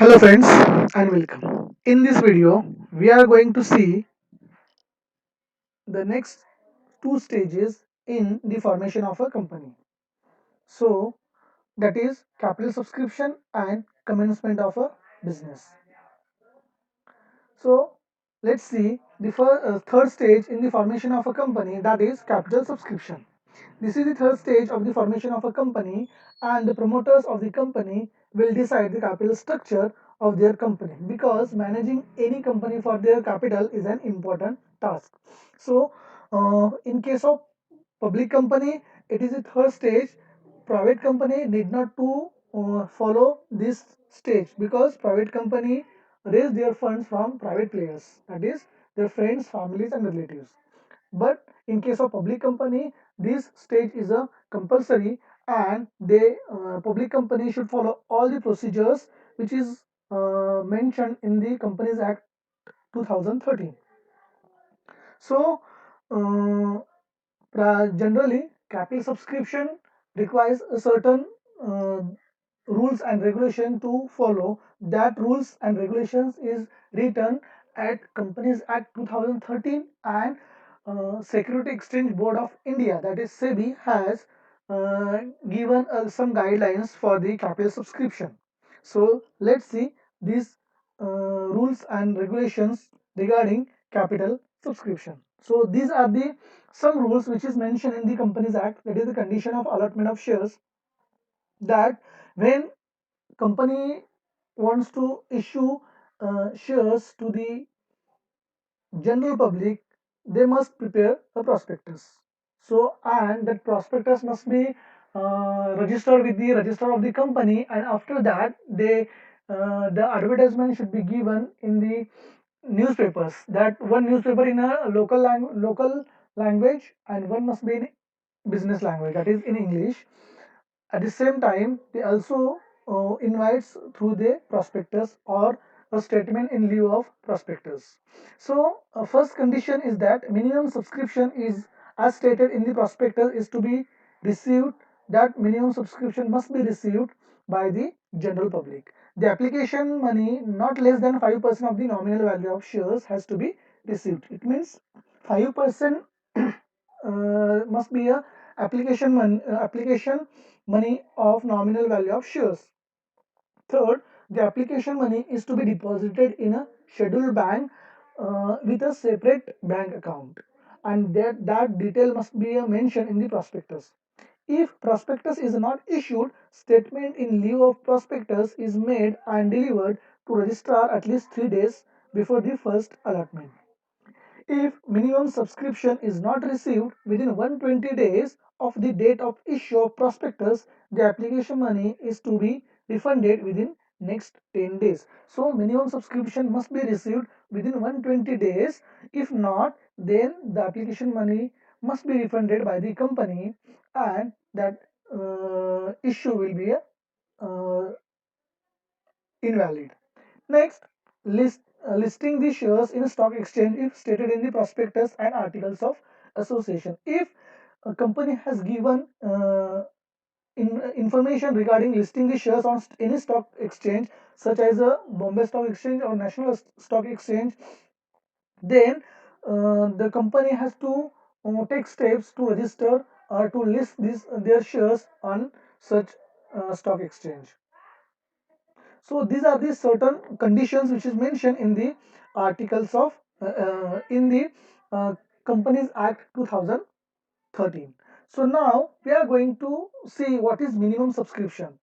Hello friends and welcome. In this video, we are going to see the next two stages in the formation of a company. So that is capital subscription and commencement of a business. So let's see the third stage in the formation of a company, that is capital subscription. This is the third stage of the formation of a company, and the promoters of the company will decide the capital structure of their company, because managing any company for their capital is an important task. So in case of public company, it is the third stage. Private company need not to follow this stage, because private company raise their funds from private players, that is their friends, families and relatives. But in case of public company, this stage is a compulsory, and they public company should follow all the procedures which is mentioned in the Companies Act 2013. So generally, capital subscription requires a certain uh, rules and regulation to follow. That rules and regulations is written at Companies Act 2013, and Security Exchange Board of India, that is SEBI, has given some guidelines for the capital subscription. So let's see these rules and regulations regarding capital subscription. So these are the some rules which is mentioned in the Companies Act, that is the condition of allotment of shares, that when company wants to issue shares to the general public, they must prepare a prospectus. So and that prospectus must be registered with the register of the company, and after that they the advertisement should be given in the newspapers, that one newspaper in a local language, and one must be in business language, that is in English. At the same time, they also invites through the prospectus or a statement in lieu of prospectus. So, first condition is that minimum subscription is, as stated in the prospectus, is to be received. That minimum subscription must be received by the general public. The application money not less than 5% of the nominal value of shares has to be received. It means 5% must be a application money of nominal value of shares. Third, the application money is to be deposited in a scheduled bank with a separate bank account, and that detail must be mentioned in the prospectus. If prospectus is not issued, statement in lieu of prospectus is made and delivered to registrar at least 3 days before the first allotment. If minimum subscription is not received within 120 days of the date of issue of prospectus, the application money is to be refunded within next 10 days. So minimum subscription must be received within 120 days. If not, then the application money must be refunded by the company, and that issue will be invalid. Next, listing the shares in a stock exchange if stated in the prospectus and articles of association. If a company has given information regarding listing the shares on any stock exchange, such as a Bombay Stock Exchange or National Stock Exchange, then the company has to take steps to register or to list their shares on such stock exchange. So these are the certain conditions which is mentioned in the articles of in the uh, Companies Act 2013. So now we are going to see what is minimum subscription.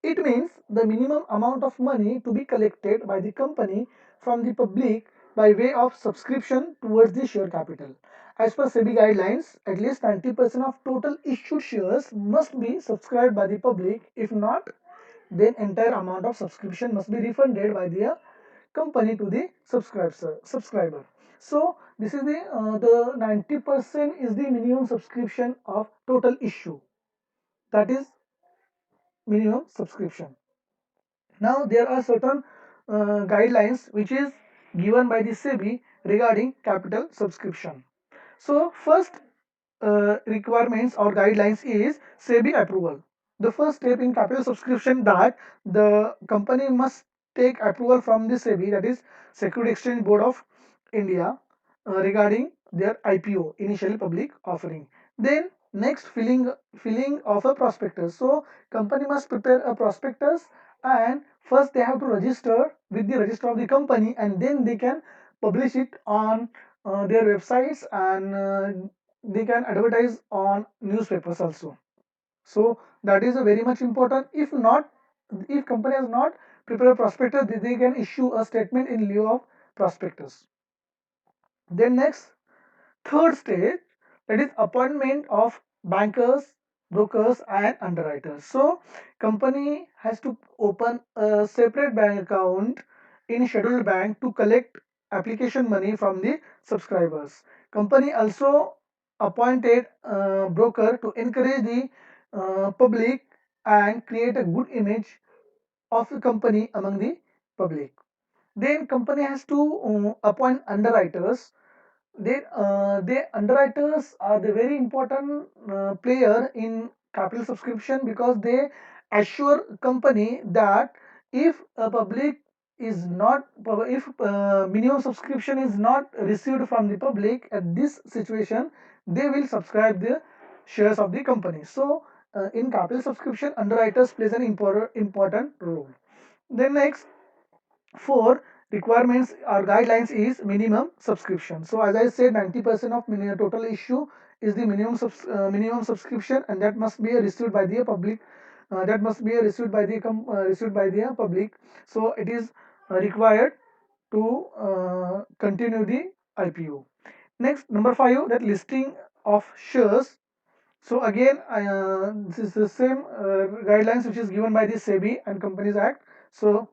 It means the minimum amount of money to be collected by the company from the public by way of subscription towards the share capital. As per SEBI guidelines, at least 90% of total issued shares must be subscribed by the public. If not, then entire amount of subscription must be refunded by the company to the subscriber. So this is the 90% is the minimum subscription of total issue, that is minimum subscription. Now there are certain guidelines which is given by the SEBI regarding capital subscription. So first requirements or guidelines is SEBI approval. the first step in capital subscription that the company must take approval from the SEBI, that is Security Exchange Board of India, regarding their IPO, initial public offering. Then next, filling of a prospectus. So company must prepare a prospectus, and first they have to register with the register of the company, and then they can publish it on their websites, and they can advertise on newspapers also. So that is a very much important. If not, if company has not prepared a prospectus, they can issue a statement in lieu of prospectus. Then next, third stage, that is appointment of bankers, brokers, and underwriters. So company has to open a separate bank account in scheduled bank to collect application money from the subscribers. Company also appointed a broker to encourage the public and create a good image of the company among the public. Then company has to appoint underwriters. They underwriters are the very important player in capital subscription, because they assure company that if a public is not, if minimum subscription is not received from the public at this situation, they will subscribe the shares of the company. So in capital subscription, underwriters plays an important role. Then next, four requirements or guidelines is minimum subscription. So as I said, 90% of total issue is the minimum subscription, and that must be received by the public. That must be received by the received by the public. So it is required to continue the IPO. Next, number five, that listing of shares. So again, this is the same guidelines which is given by the SEBI and Companies Act. So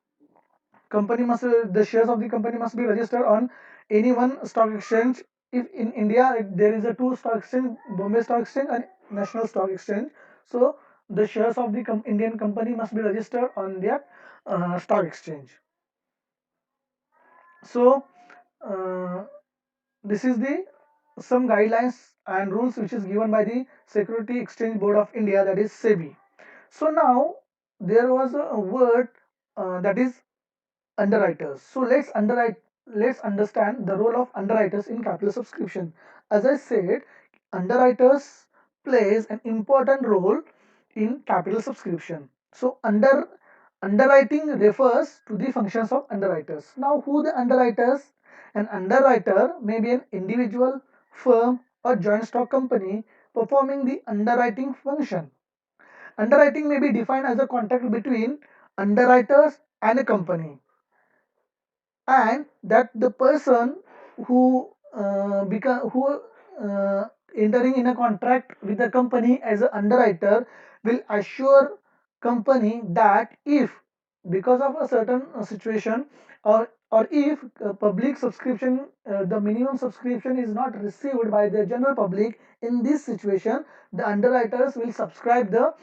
company must the shares of the company must be registered on any one stock exchange. If in India there is a two stock exchange, Bombay Stock Exchange and National Stock Exchange. So the shares of the Indian company must be registered on their stock exchange. So uh, this is the some guidelines and rules which is given by the Security Exchange Board of India, that is SEBI. So now there was a word that is underwriters. So let's understand the role of underwriters in capital subscription. As I said, underwriters plays an important role in capital subscription. So underwriting refers to the functions of underwriters. Now who the underwriters? An underwriter may be an individual, firm, or joint stock company performing the underwriting function. Underwriting may be defined as a contract between underwriters and a company, and that the person who become who entering in a contract with the company as an underwriter will assure company that if because of a certain situation, or if public subscription, the minimum subscription is not received by the general public, in this situation the underwriters will subscribe the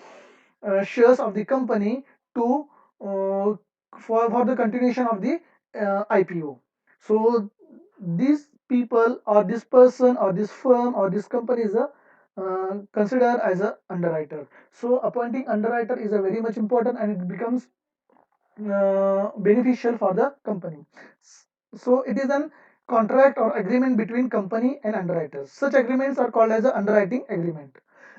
shares of the company to for the continuation of the IPO. So these people or this person or this firm or this company is a considered as a underwriter. So appointing underwriter is a very much important, and it becomes beneficial for the company. So it is an contract or agreement between company and underwriters. Such agreements are called as an underwriting agreement.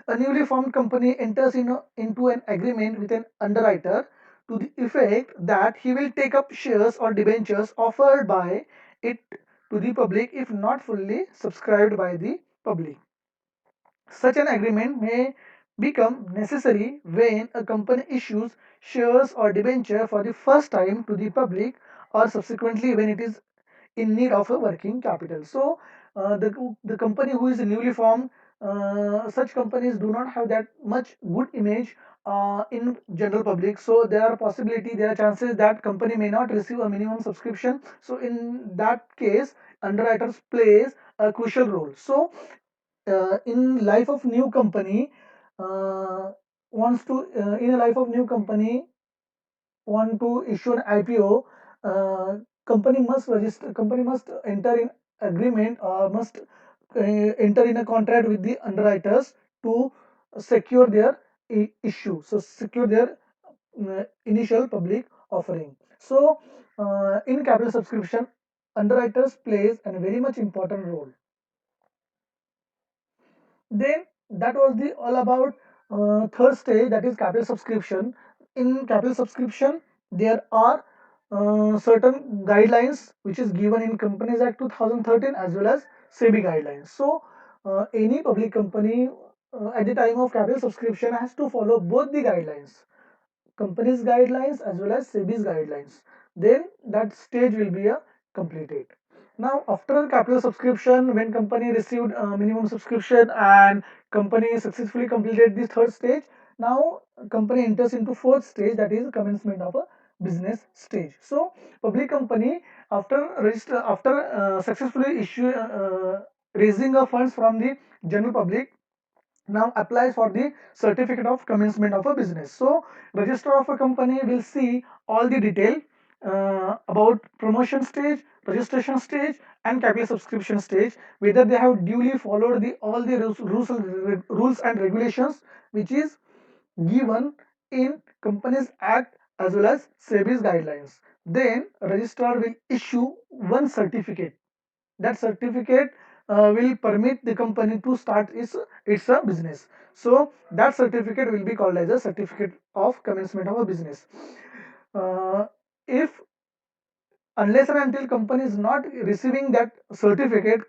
A newly formed company enters into an agreement with an underwriter to the effect that he will take up shares or debentures offered by it to the public if not fully subscribed by the public. Such an agreement may become necessary when a company issues shares or debenture for the first time to the public, or subsequently when it is in need of a working capital. So the company who is newly formed, such companies do not have that much good image in general public. So there are chances that company may not receive a minimum subscription. So in that case, underwriters plays a crucial role. So in life of new company, uh, wants to in a life of new company want to issue an IPO, company must enter in agreement, or must enter in a contract with the underwriters to secure their issue, so secure their initial public offering. So in capital subscription, underwriters plays a very much important role. Then that was the all about third stage, that is capital subscription. In capital subscription, there are certain guidelines which is given in Companies Act 2013 as well as SEBI guidelines. So any public company at the time of capital subscription has to follow both the guidelines, company's guidelines as well as SEBI's guidelines. Then that stage will be completed. Now, after capital subscription, when company received minimum subscription and company successfully completed this third stage, now company enters into fourth stage, that is commencement of a business stage. So, public company after register after successfully issue raising of funds from the general public, now applies for the certificate of commencement of a business. So registrar of a company will see all the detail about promotion stage, registration stage and capital subscription stage, whether they have duly followed the all the rules and regulations which is given in Companies Act as well as SEBI's guidelines. Then registrar will issue one certificate. That certificate will permit the company to start its business. So that certificate will be called as a certificate of commencement of a business. If unless and until company is not receiving that certificate,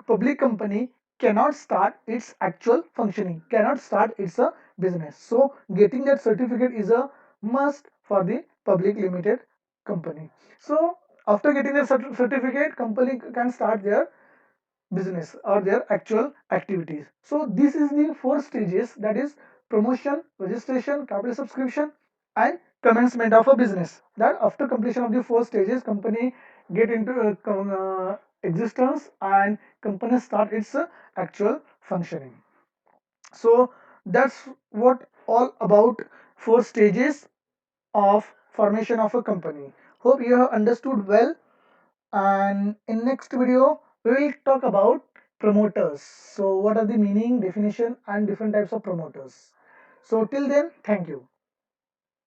public company cannot start its actual functioning, cannot start its business. So getting that certificate is a must for the public limited company. So after getting the certificate, company can start their business or their actual activities. So this is the four stages, that is promotion, registration, capital subscription and commencement of a business. That after completion of the four stages, company get into existence and company start its actual functioning. So that's what all about four stages of formation of a company. Hope you have understood well, and in next video we will talk about promoters. So what are the meaning, definition and different types of promoters. So till then, thank you.